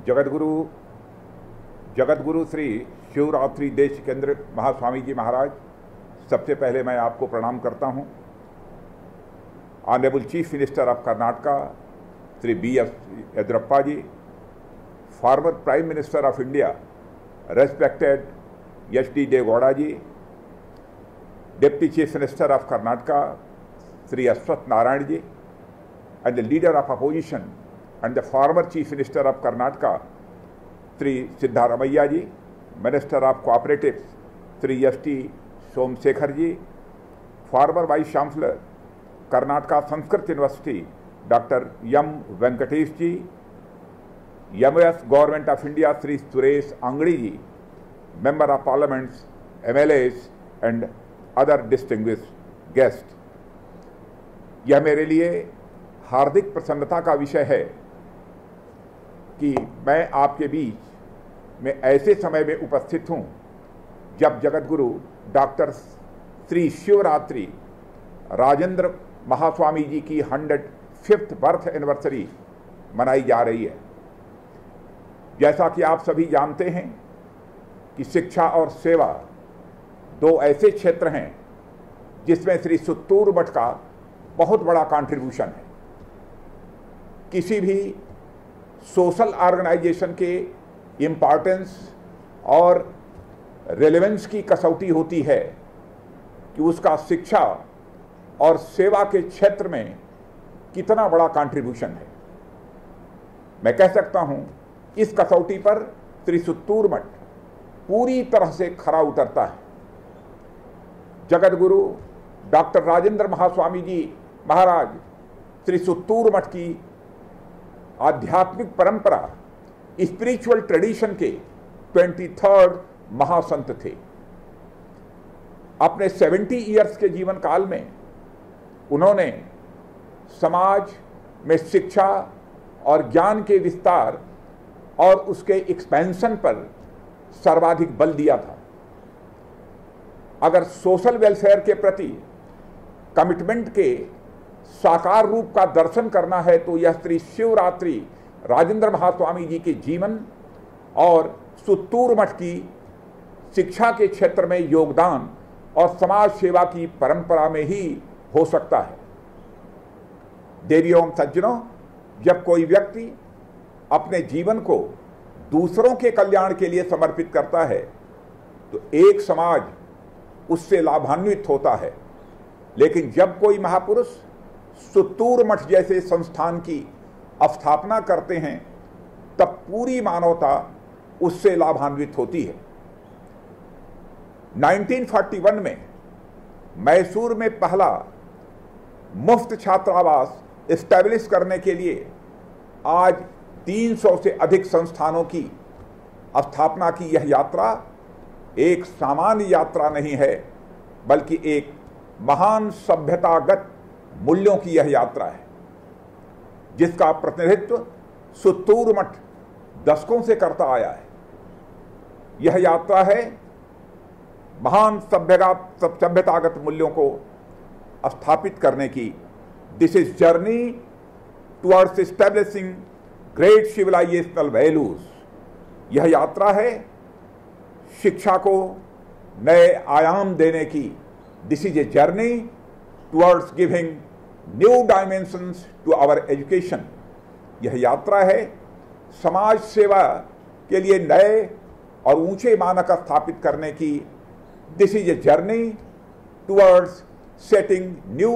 जगतगुरु जगतगुरु श्री शिवरात्रि देश केंद्र महास्वामी जी महाराज, सबसे पहले मैं आपको प्रणाम करता हूं। Honourable chief minister of Karnataka Shri B.S. Yediyurappa ji, former prime minister of India respected H.D. Deve Gowda ji, deputy chief minister of Karnataka Shri Ashwath Narayan ji, and the leader of opposition and the former chief minister of Karnataka Sri Siddaramaiah ji, minister of cooperatives Sri S.T. Somsekhar ji, former vice chancellor Karnataka Sanskrit University Dr. M. Venkatesh ji, MOS Government of India Sri Suresh Angadi ji, member of parliaments, MLAs and other distinguished guests। यह मेरे लिए हार्दिक प्रसन्नता का विषय है कि मैं आपके बीच में ऐसे समय में उपस्थित हूं जब जगतगुरु डॉक्टर श्री शिवरात्रि राजेंद्र महास्वामी जी की 105th बर्थ एनिवर्सरी मनाई जा रही है। जैसा कि आप सभी जानते हैं कि शिक्षा और सेवा दो ऐसे क्षेत्र हैं जिसमें श्री सुत्तूर मठ का बहुत बड़ा कंट्रीब्यूशन है। किसी भी सोशल ऑर्गेनाइजेशन के इम्पॉर्टेंस और रेलेवेंस की कसौटी होती है कि उसका शिक्षा और सेवा के क्षेत्र में कितना बड़ा कंट्रीब्यूशन है। मैं कह सकता हूं इस कसौटी पर श्री सुत्तूर मठ पूरी तरह से खरा उतरता है। जगतगुरु डॉक्टर राजेंद्र महास्वामी जी महाराज श्री सुत्तूर मठ की आध्यात्मिक परंपरा, स्पिरिचुअल ट्रेडिशन के 23rd महासंत थे। अपने 70 इयर्स के जीवन काल में उन्होंने समाज में शिक्षा और ज्ञान के विस्तार और उसके एक्सपेंशन पर सर्वाधिक बल दिया था। अगर सोशल वेलफेयर के प्रति कमिटमेंट के साकार रूप का दर्शन करना है तो यह श्री शिवरात्रि राजेंद्र महास्वामी जी के जीवन और सुत्तूर मठ की शिक्षा के क्षेत्र में योगदान और समाज सेवा की परंपरा में ही हो सकता है। देवियों एवं सज्जनों, जब कोई व्यक्ति अपने जीवन को दूसरों के कल्याण के लिए समर्पित करता है तो एक समाज उससे लाभान्वित होता है। लेकिन जब कोई महापुरुष सुत्तूर मठ जैसे संस्थान की स्थापना करते हैं तब पूरी मानवता उससे लाभान्वित होती है। 1941 में मैसूर में पहला मुफ्त छात्रावास एस्टैब्लिश करने के लिए आज 300 से अधिक संस्थानों की स्थापना की यह यात्रा एक सामान्य यात्रा नहीं है, बल्कि एक महान सभ्यतागत मूल्यों की यह यात्रा है जिसका प्रतिनिधित्व सुत्तूर मठ दशकों से करता आया है। यह यात्रा है महान सभ्यतागत मूल्यों को स्थापित करने की। This is journey towards establishing great civilizational values. यह यात्रा है शिक्षा को नए आयाम देने की। This is a journey towards giving new dimensions to our education. यह यात्रा है समाज सेवा के लिए नए और ऊंचे मानक स्थापित करने की। This is a journey towards setting new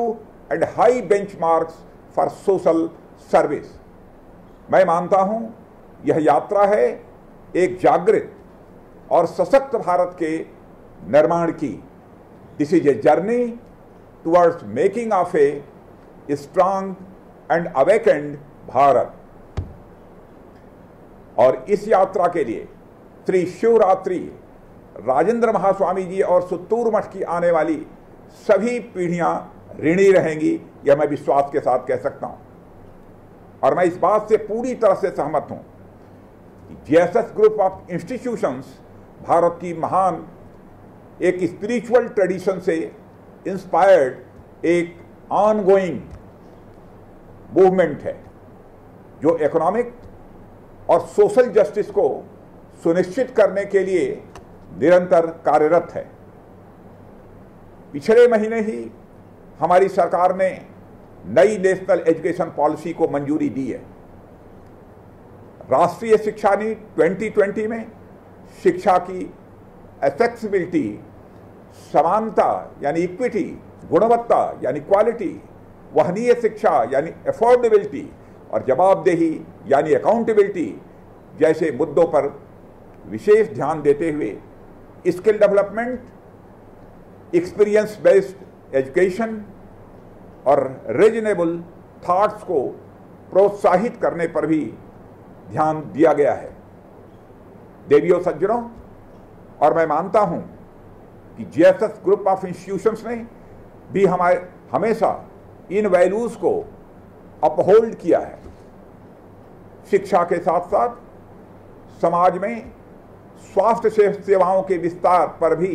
and high benchmarks for social service. मैं मानता हूं यह यात्रा है एक जागृत और सशक्त भारत के निर्माण की। This is a journey towards making of a strong and awakened Bharat. और इस यात्रा के लिए श्री शिवरात्रि राजेंद्र महास्वामी जी और सुत्तूर मठ की आने वाली सभी पीढ़ियां ऋणी रहेंगी, यह मैं विश्वास के साथ कह सकता हूं। और मैं इस बात से पूरी तरह से सहमत हूं कि JSS group of institutions Bharat की महान एक स्पिरिचुअल ट्रेडिशन से इंस्पायर्ड एक ऑनगोइंग मूवमेंट है जो इकोनॉमिक और सोशल जस्टिस को सुनिश्चित करने के लिए निरंतर कार्यरत है। पिछले महीने ही हमारी सरकार ने नई नेशनल एजुकेशन पॉलिसी को मंजूरी दी है। राष्ट्रीय शिक्षा नीति 2020 में शिक्षा की एक्सेसिबिलिटी, समानता यानी इक्विटी, गुणवत्ता यानी क्वालिटी, वहनीय शिक्षा यानी अफोर्डेबिलिटी और जवाबदेही यानी अकाउंटेबिलिटी जैसे मुद्दों पर विशेष ध्यान देते हुए skill development, experience based education और रीजनेबल थॉट्स को प्रोत्साहित करने पर भी ध्यान दिया गया है। देवियों सज्जनों, और मैं मानता हूं कि जीएसएस ग्रुप ऑफ इंस्टीट्यूशंस ने भी हमेशा इन वैल्यूज को अपहोल्ड किया है। शिक्षा के साथ साथ समाज में स्वास्थ्य सेवाओं के विस्तार पर भी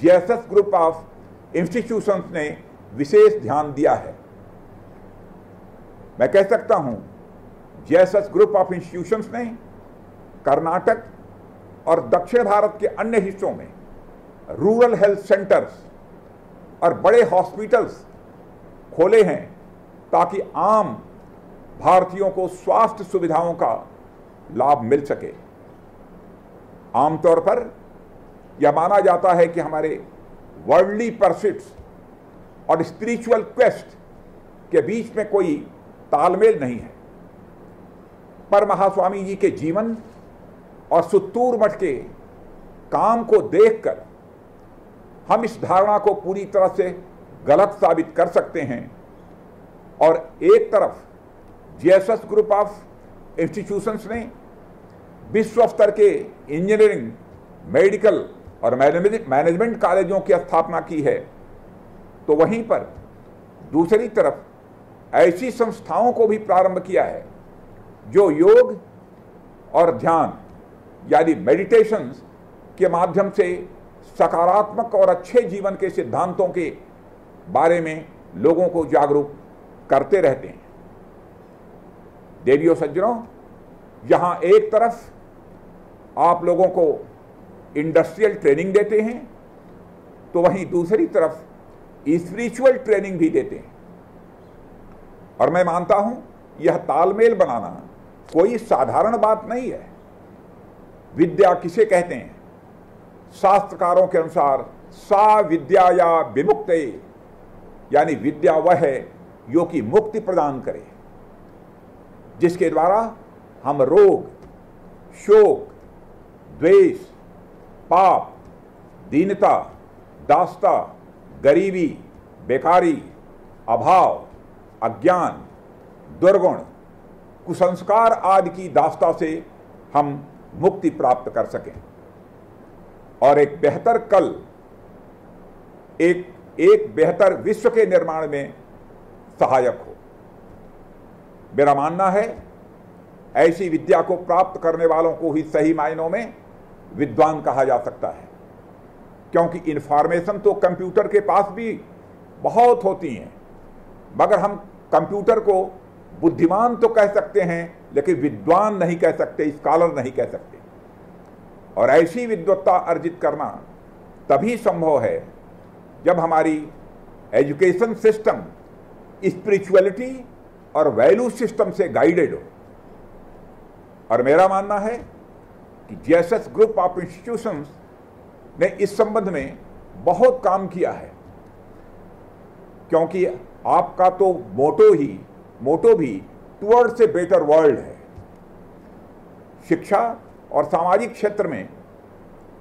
जीएसएस ग्रुप ऑफ इंस्टीट्यूशंस ने विशेष ध्यान दिया है। मैं कह सकता हूं जीएसएस ग्रुप ऑफ इंस्टीट्यूशंस ने कर्नाटक और दक्षिण भारत के अन्य हिस्सों में रूरल हेल्थ सेंटर्स और बड़े हॉस्पिटल्स खोले हैं ताकि आम भारतीयों को स्वास्थ्य सुविधाओं का लाभ मिल सके। आमतौर पर यह माना जाता है कि हमारे वर्ल्डली परस्यूट्स और स्पिरिचुअल क्वेस्ट के बीच में कोई तालमेल नहीं है, पर महास्वामी जी के जीवन और सुत्तूर मठ के काम को देखकर हम इस धारणा को पूरी तरह से गलत साबित कर सकते हैं। और एक तरफ जीएसएस ग्रुप ऑफ इंस्टीट्यूशंस ने विश्व स्तर के इंजीनियरिंग, मेडिकल और मैनेजमेंट कॉलेजों की स्थापना की है, तो वहीं पर दूसरी तरफ ऐसी संस्थाओं को भी प्रारंभ किया है जो योग और ध्यान यानी मेडिटेशंस के माध्यम से सकारात्मक और अच्छे जीवन के सिद्धांतों के बारे में लोगों को जागरूक करते रहते हैं। देवियों सज्जनों, यहां एक तरफ आप लोगों को इंडस्ट्रियल ट्रेनिंग देते हैं, तो वहीं दूसरी तरफ स्पिरिचुअल ट्रेनिंग भी देते हैं। और मैं मानता हूं यह तालमेल बनाना कोई साधारण बात नहीं है। विद्या किसे कहते हैं? शास्त्रकारों के अनुसार सा विद्या या विमुक्ते, यानी विद्या वह है जो कि मुक्ति प्रदान करे, जिसके द्वारा हम रोग, शोक, द्वेष, पाप, दीनता, दासता, गरीबी, बेकारी, अभाव, अज्ञान, दुर्गुण, कुसंस्कार आदि की दास्ता से हम मुक्ति प्राप्त कर सकें और एक बेहतर कल, एक बेहतर विश्व के निर्माण में सहायक हो। मेरा मानना है ऐसी विद्या को प्राप्त करने वालों को ही सही मायनों में विद्वान कहा जा सकता है, क्योंकि इंफॉर्मेशन तो कंप्यूटर के पास भी बहुत होती हैं, मगर हम कंप्यूटर को बुद्धिमान तो कह सकते हैं लेकिन विद्वान नहीं कह सकते, स्कॉलर नहीं कह सकते। और ऐसी विद्वत्ता अर्जित करना तभी संभव है जब हमारी एजुकेशन सिस्टम स्पिरिचुअलिटी और वैल्यू सिस्टम से गाइडेड हो। और मेरा मानना है कि जीएसएस ग्रुप ऑफ इंस्टीट्यूशंस ने इस संबंध में बहुत काम किया है, क्योंकि आपका तो मोटो भी टुवर्ड्स ए बेटर वर्ल्ड है। शिक्षा और सामाजिक क्षेत्र में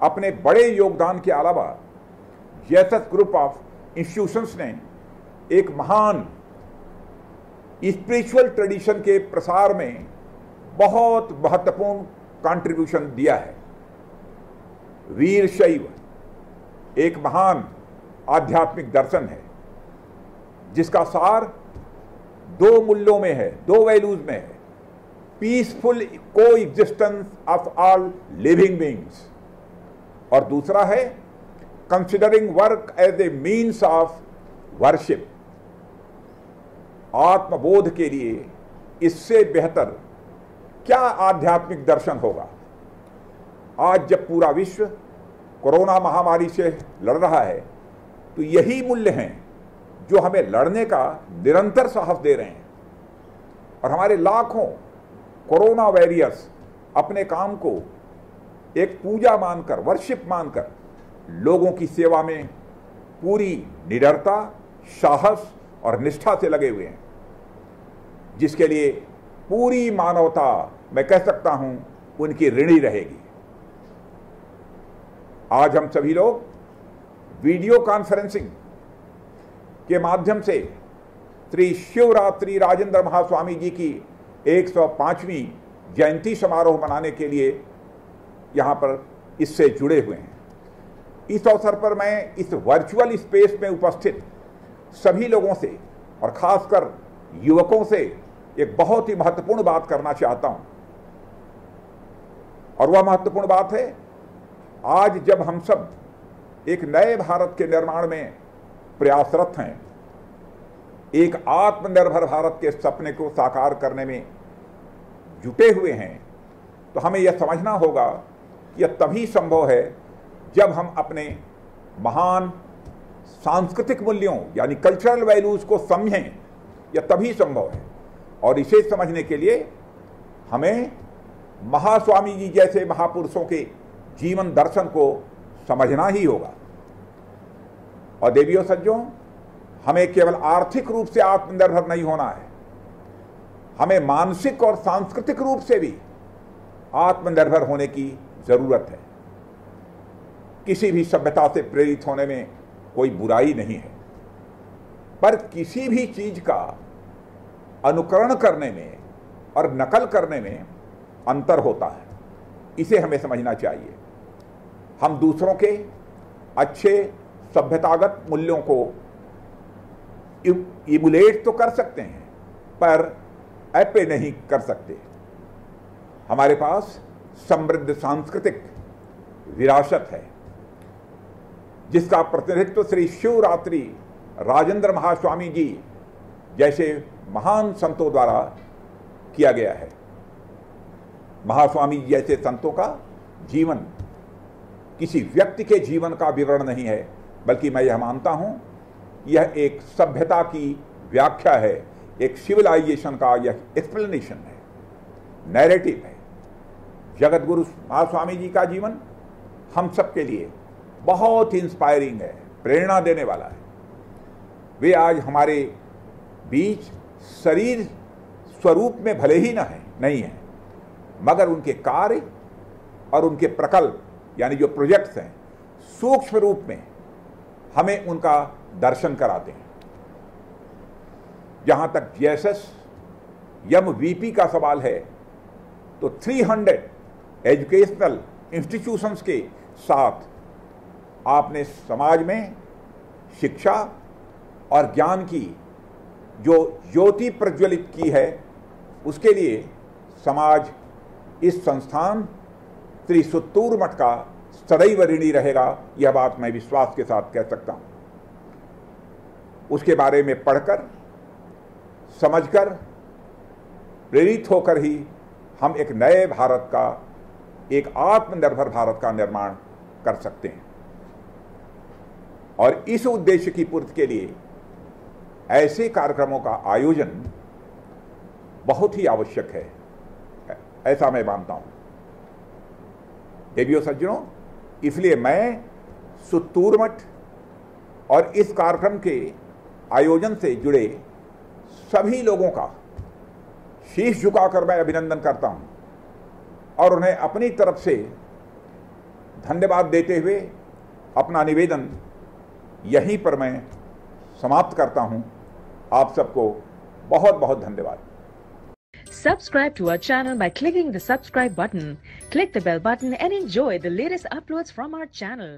अपने बड़े योगदान के अलावा जीएसएस ग्रुप ऑफ इंस्टीट्यूशंस ने एक महान स्पिरिचुअल ट्रेडिशन के प्रसार में बहुत महत्वपूर्ण कंट्रीब्यूशन दिया है। वीर शैव एक महान आध्यात्मिक दर्शन है जिसका सार दो मूल्यों में है, दो वैल्यूज में है। Peaceful coexistence of all living beings, और दूसरा है considering work as a means of worship. आत्मबोध के लिए इससे बेहतर क्या आध्यात्मिक दर्शन होगा? आज जब पूरा विश्व कोरोना महामारी से लड़ रहा है तो यही मूल्य हैं जो हमें लड़ने का निरंतर साहस दे रहे हैं। और हमारे लाखों कोरोना वॉरियर्स अपने काम को एक पूजा मानकर, वर्शिप मानकर लोगों की सेवा में पूरी निडरता, साहस और निष्ठा से लगे हुए हैं, जिसके लिए पूरी मानवता, मैं कह सकता हूं, उनकी ऋणी रहेगी। आज हम सभी लोग वीडियो कॉन्फ्रेंसिंग के माध्यम से श्री शिवरात्रि राजेंद्र महास्वामी जी की 105वीं जयंती समारोह मनाने के लिए यहाँ पर इससे जुड़े हुए हैं। इस अवसर पर मैं इस वर्चुअल स्पेस में उपस्थित सभी लोगों से और खासकर युवकों से एक बहुत ही महत्वपूर्ण बात करना चाहता हूं। और वह महत्वपूर्ण बात है, आज जब हम सब एक नए भारत के निर्माण में प्रयासरत हैं, एक आत्मनिर्भर भारत के सपने को साकार करने में जुटे हुए हैं, तो हमें यह समझना होगा कि यह तभी संभव है जब हम अपने महान सांस्कृतिक मूल्यों यानी कल्चरल वैल्यूज को समझें। यह तभी संभव है और इसे समझने के लिए हमें महास्वामी जी जैसे महापुरुषों के जीवन दर्शन को समझना ही होगा। और देवियों सज्जों, हमें केवल आर्थिक रूप से आत्मनिर्भर नहीं होना है, हमें मानसिक और सांस्कृतिक रूप से भी आत्मनिर्भर होने की जरूरत है। किसी भी सभ्यता से प्रेरित होने में कोई बुराई नहीं है, पर किसी भी चीज का अनुकरण करने में और नकल करने में अंतर होता है। इसे हमें समझना चाहिए। हम दूसरों के अच्छे सभ्यतागत मूल्यों को इमुलेट तो कर सकते हैं, पर एपे नहीं कर सकते। हमारे पास समृद्ध सांस्कृतिक विरासत है, जिसका प्रतिनिधित्व श्री शिवरात्रि राजेंद्र महास्वामी जी जैसे महान संतों द्वारा किया गया है। महास्वामी जी जैसे संतों का जीवन किसी व्यक्ति के जीवन का विवरण नहीं है, बल्कि मैं यह मानता हूं यह एक सभ्यता की व्याख्या है, एक सिविलाइजेशन का यह एक्सप्लेनेशन है, नैरेटिव है। जगत गुरु महास्वामी जी का जीवन हम सबके लिए बहुत इंस्पायरिंग है, प्रेरणा देने वाला है। वे आज हमारे बीच शरीर स्वरूप में भले ही नहीं है, मगर उनके कार्य और उनके प्रकल्प यानी जो प्रोजेक्ट्स हैं, सूक्ष्म रूप में हमें उनका दर्शन कराते हैं। जहां तक जीएसएस वीपी का सवाल है, तो 300 एजुकेशनल इंस्टीट्यूशंस के साथ आपने समाज में शिक्षा और ज्ञान की जो ज्योति प्रज्वलित की है, उसके लिए समाज इस संस्थान श्री सुत्तूर मठ का सदैव ऋणी रहेगा। यह बात मैं विश्वास के साथ कह सकता हूं। उसके बारे में पढ़कर, समझकर, प्रेरित होकर ही हम एक नए भारत का, एक आत्मनिर्भर भारत का निर्माण कर सकते हैं। और इस उद्देश्य की पूर्ति के लिए ऐसे कार्यक्रमों का आयोजन बहुत ही आवश्यक है, ऐसा मैं मानता हूं। देवियों सज्जनों, इसलिए मैं सुत्तूर मठ और इस कार्यक्रम के आयोजन से जुड़े सभी लोगों का शीश झुकाकर मैं अभिनंदन करता हूं और उन्हें अपनी तरफ से धन्यवाद देते हुए अपना निवेदन यहीं पर मैं समाप्त करता हूं। आप सबको बहुत बहुत धन्यवाद। Subscribe to our channel by clicking the subscribe button. Click the bell button and enjoy the latest uploads from our channel.